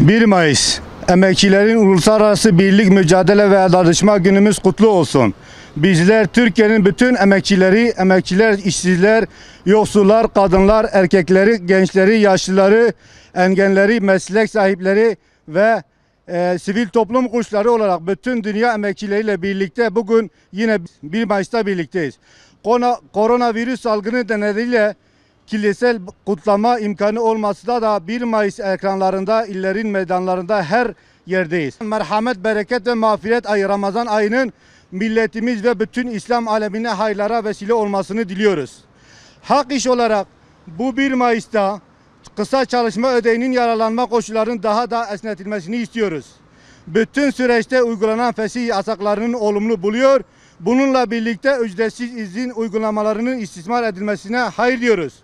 1 Mayıs Emekçilerin Uluslararası Birlik Mücadele ve Dayanışma Günümüz kutlu olsun. Bizler Türkiye'nin bütün emekçiler, işsizler, yoksullar, kadınlar, erkekleri, gençleri, yaşlıları, engelleri, meslek sahipleri ve sivil toplum kuruluşları olarak bütün dünya emekçileriyle birlikte bugün yine 1 Mayıs'ta birlikteyiz. Koronavirüs salgını nedeniyle kitlesel kutlama imkanı olmasa da 1 Mayıs ekranlarında, illerin meydanlarında her yerdeyiz. Merhamet, bereket ve mağfiret ayı Ramazan ayının milletimiz ve bütün İslam alemine hayırlara vesile olmasını diliyoruz. Hak iş olarak bu 1 Mayıs'ta kısa çalışma ödeneğinin yararlanma koşullarının daha da esnetilmesini istiyoruz. Bütün süreçte uygulanan fesih yasaklarının olumlu buluyor. Bununla birlikte ücretsiz izin uygulamalarının istismar edilmesine hayır diyoruz.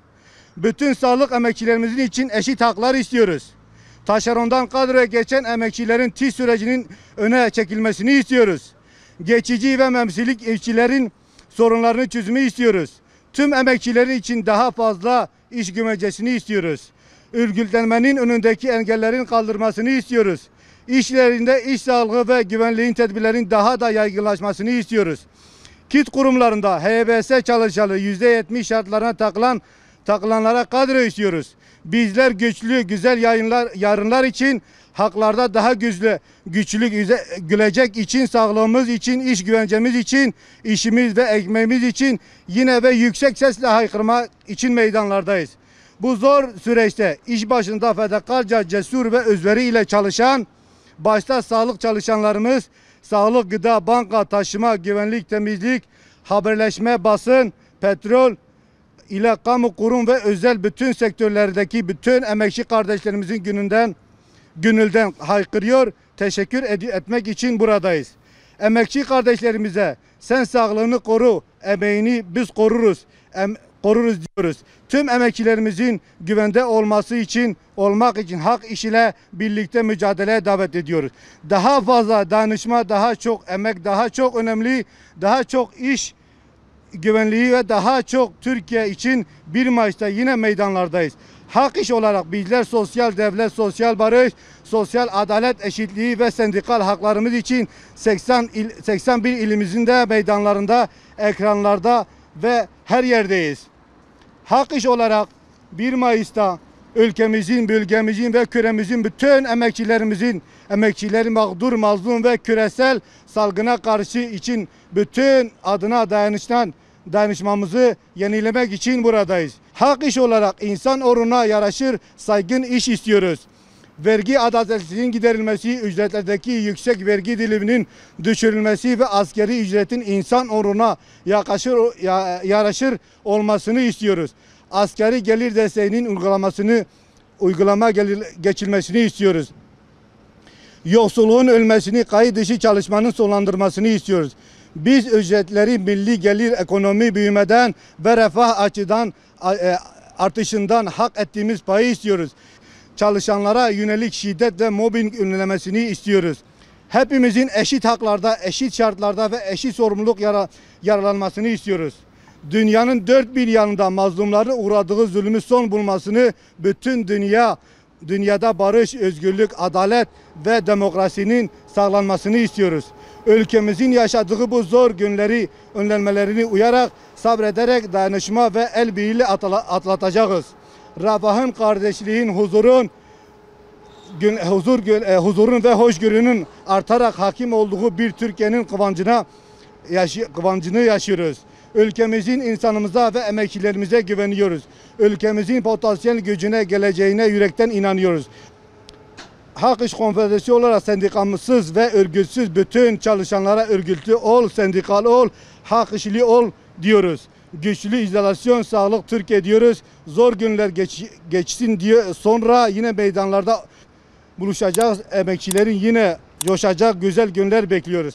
Bütün sağlık emekçilerimizin için eşit haklar istiyoruz. Taşerondan kadroya geçen emekçilerin TİS sürecinin öne çekilmesini istiyoruz. Geçici ve mevsimlik işçilerin sorunlarını çözümü istiyoruz. Tüm emekçileri için daha fazla iş güvencesini istiyoruz. Örgütlenmenin önündeki engellerin kaldırmasını istiyoruz. İşlerinde iş sağlığı ve güvenliğin tedbirlerin daha da yaygınlaşmasını istiyoruz. KİT kurumlarında HBS çalışanı %70 şartlarına takılanlara kadro istiyoruz. Bizler güçlü, güzel yarınlar için, haklarda daha gülecek için, sağlığımız için, iş güvencemiz için, işimiz ve ekmeğimiz için yine ve yüksek sesle haykırmak için meydanlardayız. Bu zor süreçte iş başında fedakarca, cesur ve özveri ile çalışan, başta sağlık çalışanlarımız, sağlık, gıda, banka, taşıma, güvenlik, temizlik, haberleşme, basın, petrol ile kamu kurum ve özel bütün sektörlerdeki bütün emekçi kardeşlerimizin gönülden haykırıyor, teşekkür etmek için buradayız. Emekçi kardeşlerimize sen sağlığını koru, emeğini biz koruruz diyoruz. Tüm emekçilerimizin güvende olmak için hak iş ile birlikte mücadeleye davet ediyoruz. Daha fazla danışma, daha çok emek, daha çok önemli, daha çok iş güvenliği ve daha çok Türkiye için 1 Mayıs'ta yine meydanlardayız. Hak iş olarak bizler sosyal devlet, sosyal barış, sosyal adalet, eşitliği ve sendikal haklarımız için 81 ilimizin de meydanlarında, ekranlarda ve her yerdeyiz. Hak iş olarak 1 Mayıs'ta ülkemizin, bölgemizin ve küremizin bütün emekçilerin mağdur, mazlum ve küresel salgına karşı için bütün adına dayanışmamızı yenilemek için buradayız. Hak iş olarak insan onuruna yaraşır saygın iş istiyoruz. Vergi adaletsizliğinin giderilmesi, ücretlerdeki yüksek vergi diliminin düşürülmesi ve askeri ücretin insan onuruna yaraşır olmasını istiyoruz. Askeri gelir desteğinin geçilmesini istiyoruz. Yoksulluğun ölmesini, kayıt dışı çalışmanın sonlandırmasını istiyoruz. Biz ücretleri milli gelir, ekonomi büyümeden ve refah açıdan artışından hak ettiğimiz payı istiyoruz. Çalışanlara yönelik şiddet ve mobbing önlemesini istiyoruz. Hepimizin eşit haklarda, eşit şartlarda ve eşit sorumluluk yararlanmasını istiyoruz. Dünyanın dört bir yanında mazlumların uğradığı zulmü son bulmasını, bütün dünyada barış, özgürlük, adalet ve demokrasinin sağlanmasını istiyoruz. Ülkemizin yaşadığı bu zor günleri önlenmelerini uyarak, sabrederek dayanışma ve el birliğiyle atlatacağız. Refahın, kardeşliğin, huzurun ve hoşgörünün artarak hakim olduğu bir Türkiye'nin kıvancını yaşıyoruz. Ülkemizin insanımıza ve emekçilerimize güveniyoruz. Ülkemizin potansiyel gücüne, geleceğine yürekten inanıyoruz. Hak İş Konfederasyonu olarak sendikamsız ve örgütsüz bütün çalışanlara örgütlü ol, sendikal ol, hak işli ol diyoruz. Güçlü izolasyon, sağlık Türkiye diyoruz. Zor günler geçsin diye sonra yine meydanlarda buluşacağız. Emekçilerin yine coşacak güzel günler bekliyoruz.